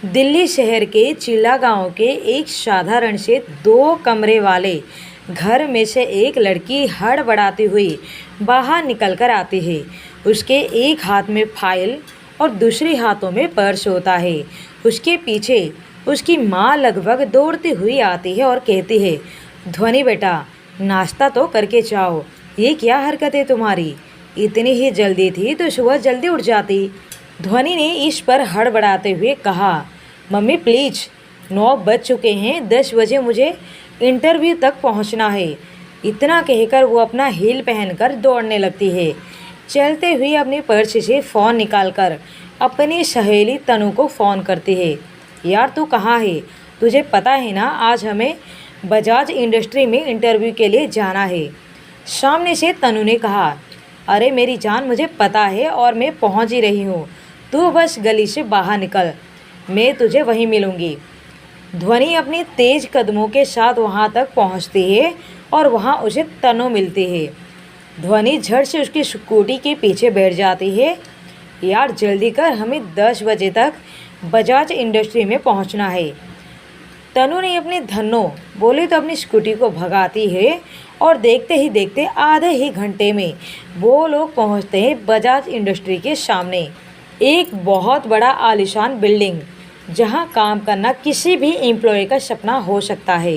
दिल्ली शहर के चिल्ला गांव के एक साधारण से 2 कमरे वाले घर में से एक लड़की हड़बड़ाती हुई बाहर निकलकर आती है। उसके एक हाथ में फाइल और दूसरे हाथों में पर्स होता है। उसके पीछे उसकी माँ लगभग दौड़ती हुई आती है और कहती है, ध्वनि बेटा, नाश्ता तो करके जाओ। ये क्या हरकत है तुम्हारी? इतनी ही जल्दी थी तो सुबह जल्दी उठ जाती। ध्वनि ने इस पर हड़बड़ाते हुए कहा, मम्मी प्लीज़, 9 बज चुके हैं, 10 बजे मुझे इंटरव्यू तक पहुंचना है। इतना कहकर वो अपना हील पहनकर दौड़ने लगती है। चलते हुए अपने पर्स से फ़ोन निकालकर अपनी सहेली तनु को फ़ोन करती है। यार तू कहाँ है? तुझे पता है ना आज हमें बजाज इंडस्ट्री में इंटरव्यू के लिए जाना है। सामने से तनु ने कहा, अरे मेरी जान, मुझे पता है और मैं पहुंच ही रही हूँ। तू बस गली से बाहर निकल, मैं तुझे वहीं मिलूँगी। ध्वनि अपनी तेज़ कदमों के साथ वहाँ तक पहुँचती है और वहाँ उसे तनु मिलती है। ध्वनि झट से उसकी स्कूटी के पीछे बैठ जाती है। यार जल्दी कर, हमें 10 बजे तक बजाज इंडस्ट्री में पहुँचना है। तनु ने अपने धन्नो बोले तो अपनी स्कूटी को भगाती है और देखते ही देखते आधे ही घंटे में वो लोग पहुँचते हैं बजाज इंडस्ट्री के सामने। एक बहुत बड़ा आलीशान बिल्डिंग जहां काम करना किसी भी एम्प्लॉय का सपना हो सकता है।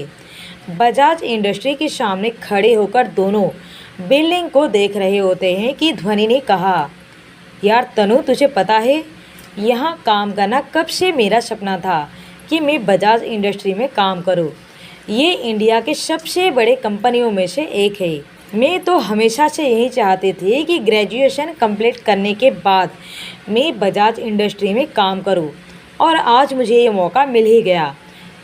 बजाज इंडस्ट्री के सामने खड़े होकर दोनों बिल्डिंग को देख रहे होते हैं कि ध्वनि ने कहा, यार तनु, तुझे पता है यहां काम करना कब से मेरा सपना था कि मैं बजाज इंडस्ट्री में काम करूं। ये इंडिया के सबसे बड़े कंपनियों में से एक है। मैं तो हमेशा से यही चाहती थी कि ग्रेजुएशन कंप्लीट करने के बाद मैं बजाज इंडस्ट्री में काम करूं और आज मुझे ये मौका मिल ही गया।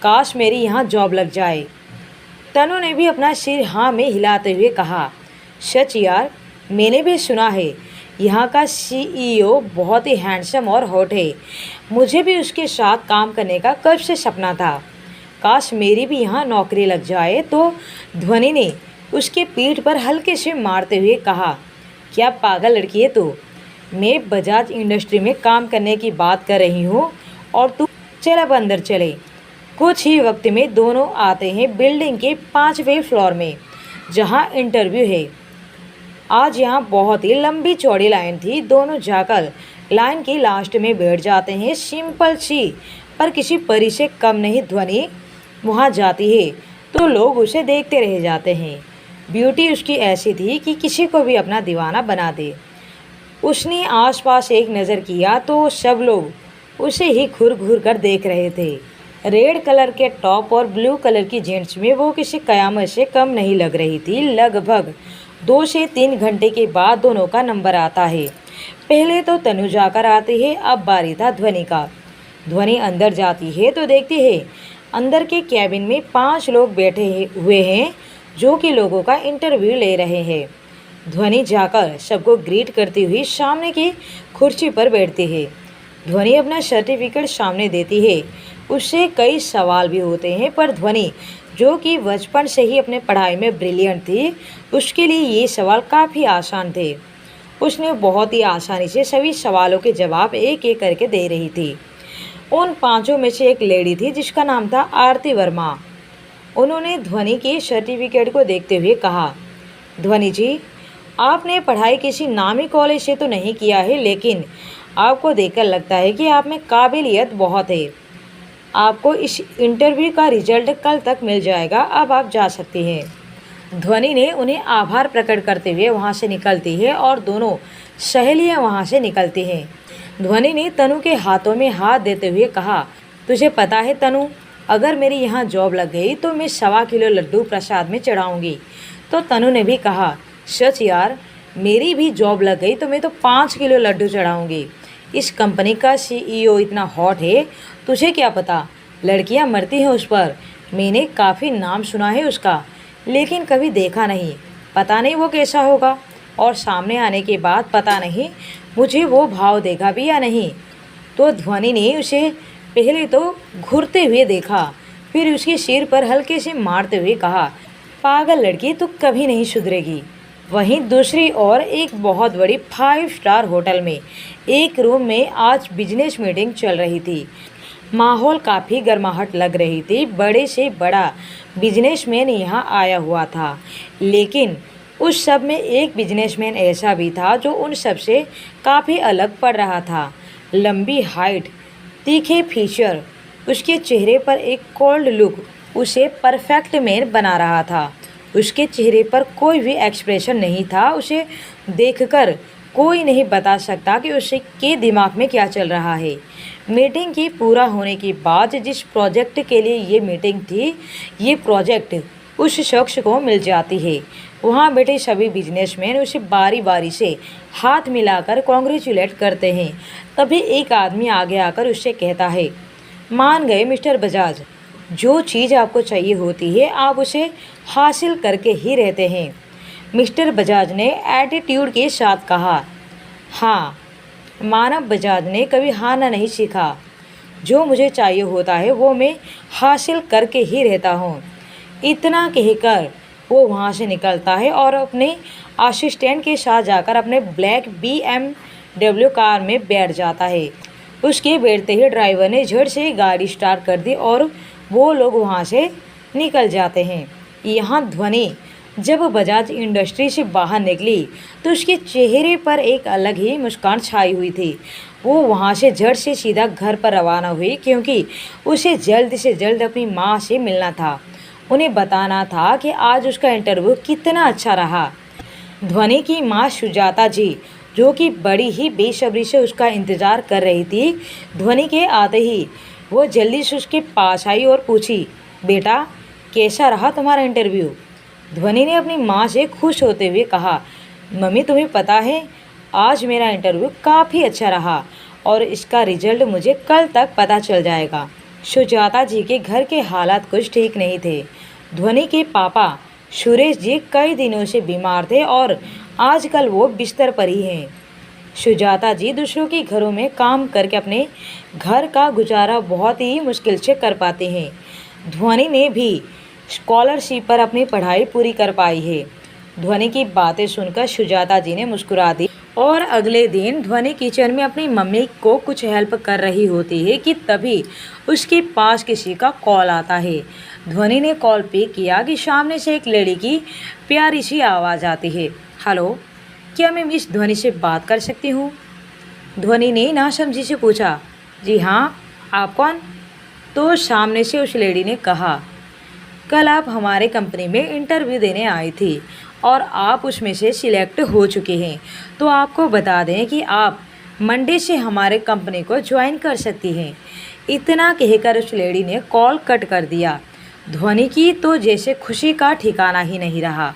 काश मेरी यहाँ जॉब लग जाए। तनु ने भी अपना सिर हाँ में हिलाते हुए कहा, सच यार, मैंने भी सुना है यहाँ का सीईओ बहुत ही हैंडसम और हॉट है। मुझे भी उसके साथ काम करने का कब से सपना था। काश मेरी भी यहाँ नौकरी लग जाए। तो ध्वनि ने उसके पीठ पर हल्के से मारते हुए कहा, क्या पागल लड़की है तू? मैं बजाज इंडस्ट्री में काम करने की बात कर रही हूँ और तू चल अब अंदर चले। कुछ ही वक्त में दोनों आते हैं बिल्डिंग के 5वें फ्लोर में जहाँ इंटरव्यू है। आज यहाँ बहुत ही लंबी चौड़ी लाइन थी। दोनों जाकर लाइन की लास्ट में बैठ जाते हैं। सिंपल सी पर किसी परी से कम नहीं ध्वनि वहाँ जाती है तो लोग उसे देखते रह जाते हैं। ब्यूटी उसकी ऐसी थी कि किसी को भी अपना दीवाना बना दे। उसने आसपास एक नज़र किया तो सब लोग उसे ही घूर घूर कर देख रहे थे। रेड कलर के टॉप और ब्लू कलर की जीन्स में वो किसी कयामत से कम नहीं लग रही थी। लगभग 2 से 3 घंटे के बाद दोनों का नंबर आता है। पहले तो तनु जाकर आती है, अब बारी था ध्वनि का। ध्वनि अंदर जाती है तो देखती है अंदर के कैबिन में 5 लोग बैठे हुए हैं जो कि लोगों का इंटरव्यू ले रहे हैं। ध्वनि जाकर सबको ग्रीट करती हुई सामने की कुर्सी पर बैठती है। ध्वनि अपना सर्टिफिकेट सामने देती है। उससे कई सवाल भी होते हैं पर ध्वनि, जो कि बचपन से ही अपने पढ़ाई में ब्रिलियंट थी, उसके लिए ये सवाल काफ़ी आसान थे। उसने बहुत ही आसानी से सभी सवालों के जवाब एक एक करके दे रही थी। उन 5 में से एक लेडी थी जिसका नाम था आरती वर्मा। उन्होंने ध्वनि के सर्टिफिकेट को देखते हुए कहा, ध्वनि जी, आपने पढ़ाई किसी नामी कॉलेज से तो नहीं किया है, लेकिन आपको देखकर लगता है कि आप में काबिलियत बहुत है। आपको इस इंटरव्यू का रिजल्ट कल तक मिल जाएगा। अब आप जा सकती हैं। ध्वनि ने उन्हें आभार प्रकट करते हुए वहाँ से निकलती है और दोनों सहेलियाँ वहाँ से निकलती हैं। ध्वनि ने तनु के हाथों में हाथ देते हुए कहा, तुझे पता है तनु, अगर मेरी यहाँ जॉब लग गई तो मैं 1.25 किलो लड्डू प्रसाद में चढ़ाऊँगी। तो तनु ने भी कहा, सच यार, मेरी भी जॉब लग गई तो मैं तो 5 किलो लड्डू चढ़ाऊँगी। इस कंपनी का सीईओ इतना हॉट है, तुझे क्या पता, लड़कियां मरती हैं उस पर। मैंने काफ़ी नाम सुना है उसका, लेकिन कभी देखा नहीं। पता नहीं वो कैसा होगा और सामने आने के बाद पता नहीं मुझे वो भाव देगा भी या नहीं। तो ध्वनि ने उसे पहले तो घूरते हुए देखा, फिर उसके सिर पर हल्के से मारते हुए कहा, पागल लड़की, तू कभी नहीं सुधरेगी। वहीं दूसरी ओर एक बहुत बड़ी 5 स्टार होटल में एक रूम में आज बिजनेस मीटिंग चल रही थी। माहौल काफ़ी गर्माहट लग रही थी। बड़े से बड़ा बिजनेसमैन यहाँ आया हुआ था, लेकिन उस सब में एक बिजनेसमैन ऐसा भी था जो उन सब से काफ़ी अलग पड़ रहा था। लंबी हाइट, तीखे फीचर, उसके चेहरे पर एक कोल्ड लुक उसे परफेक्ट मैन बना रहा था। उसके चेहरे पर कोई भी एक्सप्रेशन नहीं था। उसे देखकर कोई नहीं बता सकता कि उसके दिमाग में क्या चल रहा है। मीटिंग की पूरा होने के बाद जिस प्रोजेक्ट के लिए ये मीटिंग थी, ये प्रोजेक्ट उस शख्स को मिल जाती है। वहाँ बैठे सभी बिजनेसमैन उसे बारी बारी से हाथ मिलाकर कॉन्ग्रेचुलेट करते हैं। तभी एक आदमी आगे आकर उससे कहता है, मान गए मिस्टर बजाज, जो चीज़ आपको चाहिए होती है आप उसे हासिल करके ही रहते हैं। मिस्टर बजाज ने एटीट्यूड के साथ कहा। हाँ, मानव बजाज ने कभी हारना नहीं सीखा। जो मुझे चाहिए होता है वो मैं हासिल करके ही रहता हूँ। इतना कहकर वो वहाँ से निकलता है और अपने असिस्टेंट के साथ जाकर अपने ब्लैक BMW कार में बैठ जाता है। उसके बैठते ही ड्राइवर ने झट से गाड़ी स्टार्ट कर दी और वो लोग वहाँ से निकल जाते हैं। यहाँ ध्वनि जब बजाज इंडस्ट्री से बाहर निकली तो उसके चेहरे पर एक अलग ही मुस्कान छाई हुई थी। वो वहाँ से झट से सीधा घर पर रवाना हुई, क्योंकि उसे जल्द से जल्द अपनी माँ से मिलना था। उन्हें बताना था कि आज उसका इंटरव्यू कितना अच्छा रहा। ध्वनि की माँ सुजाता जी, जो कि बड़ी ही बेसब्री से उसका इंतज़ार कर रही थी, ध्वनि के आते ही वो जल्दी से उसके पास आई और पूछी, बेटा कैसा रहा तुम्हारा इंटरव्यू? ध्वनि ने अपनी माँ से खुश होते हुए कहा, मम्मी तुम्हें पता है आज मेरा इंटरव्यू काफ़ी अच्छा रहा और इसका रिजल्ट मुझे कल तक पता चल जाएगा। सुजाता जी के घर के हालात कुछ ठीक नहीं थे। ध्वनि के पापा सुरेश जी कई दिनों से बीमार थे और आजकल वो बिस्तर पर ही हैं। सुजाता जी दूसरों के घरों में काम करके अपने घर का गुजारा बहुत ही मुश्किल से कर पाते हैं। ध्वनि ने भी स्कॉलरशिप पर अपनी पढ़ाई पूरी कर पाई है। ध्वनि की बातें सुनकर सुजाता जी ने मुस्कुरा दी और अगले दिन ध्वनि किचन में अपनी मम्मी को कुछ हेल्प कर रही होती है कि तभी उसके पास किसी का कॉल आता है। ध्वनि ने कॉल पिक किया कि सामने से एक लड़की की प्यारी सी आवाज़ आती है। हेलो, क्या मैं मिस ध्वनि से बात कर सकती हूँ? ध्वनि ने नासमझी से पूछा। जी हाँ, आप कौन? तो सामने से उस लेडी ने कहा, कल आप हमारे कंपनी में इंटरव्यू देने आई थी और आप उसमें से सिलेक्ट हो चुके हैं। तो आपको बता दें कि आप मंडे से हमारे कंपनी को ज्वाइन कर सकती हैं। इतना कहकर उस लेडी ने कॉल कट कर दिया। ध्वनि की तो जैसे खुशी का ठिकाना ही नहीं रहा।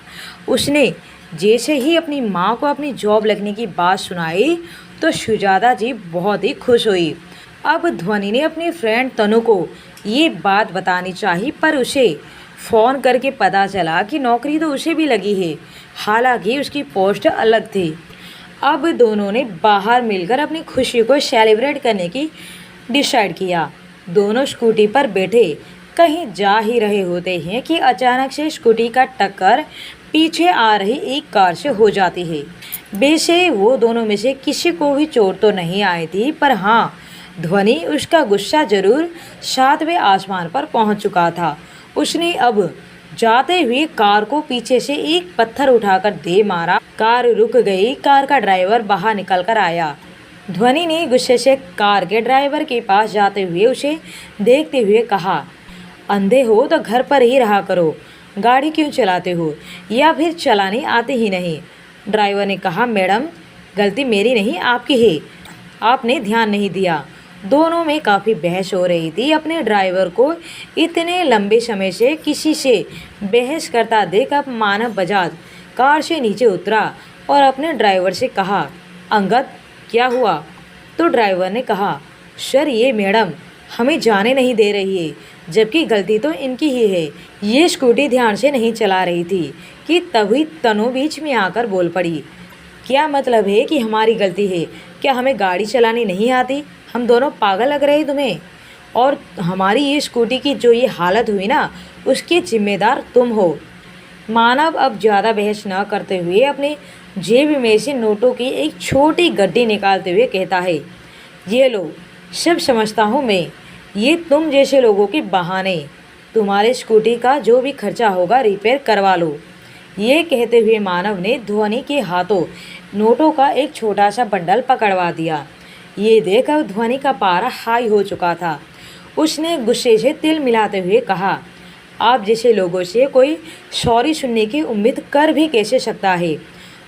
उसने जैसे ही अपनी माँ को अपनी जॉब लगने की बात सुनाई तो सुजाता जी बहुत ही खुश हुई। अब ध्वनि ने अपनी फ्रेंड तनु को ये बात बतानी चाहिए, पर उसे फ़ोन करके पता चला कि नौकरी तो उसे भी लगी है, हालांकि उसकी पोस्ट अलग थी। अब दोनों ने बाहर मिलकर अपनी खुशी को सेलिब्रेट करने की डिसाइड किया। दोनों स्कूटी पर बैठे कहीं जा ही रहे होते हैं कि अचानक से स्कूटी का टक्कर पीछे आ रही एक कार से हो जाती है। वैसे वो दोनों में से किसी को भी चोट तो नहीं आई थी, पर हाँ, ध्वनि उसका गुस्सा जरूर 7वें आसमान पर पहुंच चुका था। उसने अब जाते हुए कार को पीछे से एक पत्थर उठाकर दे मारा। कार रुक गई। कार का ड्राइवर बाहर निकल कर आया। ध्वनि ने गुस्से से कार के ड्राइवर के पास जाते हुए उसे देखते हुए कहा, अंधे हो तो घर पर ही रहा करो, गाड़ी क्यों चलाते हो या फिर चलानी आती ही नहीं? ड्राइवर ने कहा, मैडम गलती मेरी नहीं आपकी है, आपने ध्यान नहीं दिया। दोनों में काफ़ी बहस हो रही थी। अपने ड्राइवर को इतने लंबे समय से किसी से बहस करता देख अब मानव बजाज कार से नीचे उतरा और अपने ड्राइवर से कहा, अंगद क्या हुआ? तो ड्राइवर ने कहा, सर ये मैडम हमें जाने नहीं दे रही है, जबकि गलती तो इनकी ही है। ये स्कूटी ध्यान से नहीं चला रही थी कि तभी तनु बीच में आकर बोल पड़ी, क्या मतलब है कि हमारी गलती है? क्या हमें गाड़ी चलानी नहीं आती? हम दोनों पागल लग रहे तुम्हें? और हमारी ये स्कूटी की जो ये हालत हुई ना, उसके जिम्मेदार तुम हो। मानव अब ज़्यादा बहस न करते हुए अपने जेब में से नोटों की एक छोटी गड्डी निकालते हुए कहता है, ये लो, सब समझता हूँ मैं, ये तुम जैसे लोगों के बहाने, तुम्हारे स्कूटी का जो भी खर्चा होगा रिपेयर करवा लो। ये कहते हुए मानव ने ध्वनि के हाथों नोटों का एक छोटा सा बंडल पकड़वा दिया। ये देखकर ध्वनि का पारा हाई हो चुका था। उसने गुस्से से तिल मिलाते हुए कहा, आप जैसे लोगों से कोई सॉरी सुनने की उम्मीद कर भी कैसे सकता है।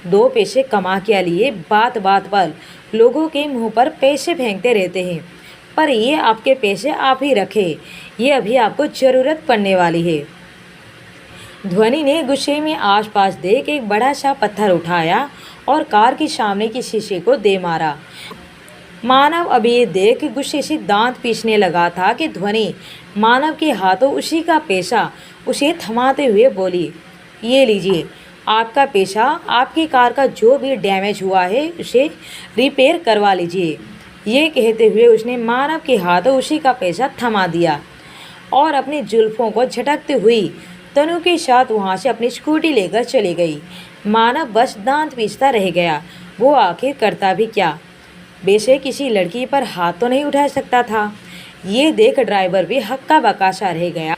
2 पैसे कमा के लिए बात बात पर लोगों के मुंह पर पैसे फेंकते रहते हैं, पर ये आपके पैसे आप ही रखें, ये अभी आपको ज़रूरत पड़ने वाली है। ध्वनि ने गुस्से में आसपास देख एक बड़ा सा पत्थर उठाया और कार के सामने के शीशे को दे मारा। मानव अभी ये देख गुस्से से दांत पीसने लगा था कि ध्वनि मानव के हाथों उसी का पैसा उसे थमाते हुए बोली, ये लीजिए आपका पैसा, आपकी कार का जो भी डैमेज हुआ है उसे रिपेयर करवा लीजिए। ये कहते हुए उसने मानव के हाथों उसी का पैसा थमा दिया और अपनी जुल्फ़ों को झटकते हुई तनु के साथ वहाँ से अपनी स्कूटी लेकर चली गई। मानव बस दांत पीसता रह गया। वो आखिर करता भी क्या? वैसे किसी लड़की पर हाथ तो नहीं उठा सकता था। ये देख ड्राइवर भी हक्का बक्का सा रह गया।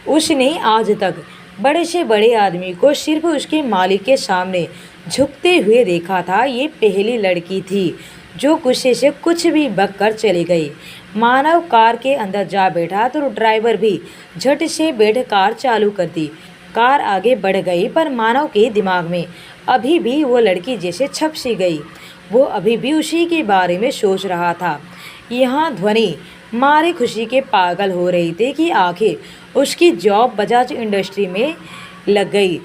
उसने आज तक बड़े से बड़े आदमी को सिर्फ उसके मालिक के सामने झुकते हुए देखा था। ये पहली लड़की थी जो गुस्से से कुछ भी बक कर चली गई। मानव कार के अंदर जा बैठा तो ड्राइवर भी झट से बैठ कार चालू कर दी। कार आगे बढ़ गई, पर मानव के दिमाग में अभी भी वो लड़की जैसे छप सी गई। वो अभी भी उसी के बारे में सोच रहा था। यहाँ ध्वनि मारे खुशी के पागल हो रही थी कि आखिर उसकी जॉब बजाज इंडस्ट्री में लग गई,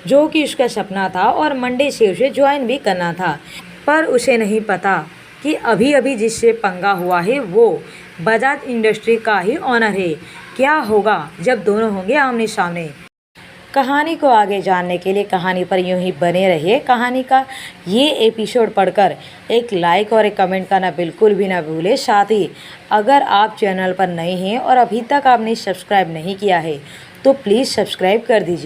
जो कि उसका सपना था और मंडे से उसे ज्वाइन भी करना था। पर उसे नहीं पता कि अभी अभी जिससे पंगा हुआ है वो बजाज इंडस्ट्री का ही ऑनर है। क्या होगा जब दोनों होंगे आमने सामने। कहानी को आगे जानने के लिए कहानी पर यूं ही बने रहिए। कहानी का ये एपिसोड पढ़कर एक लाइक और एक कमेंट करना बिल्कुल भी ना भूलें। साथ ही अगर आप चैनल पर नए हैं और अभी तक आपने सब्सक्राइब नहीं किया है तो प्लीज़ सब्सक्राइब कर दीजिए।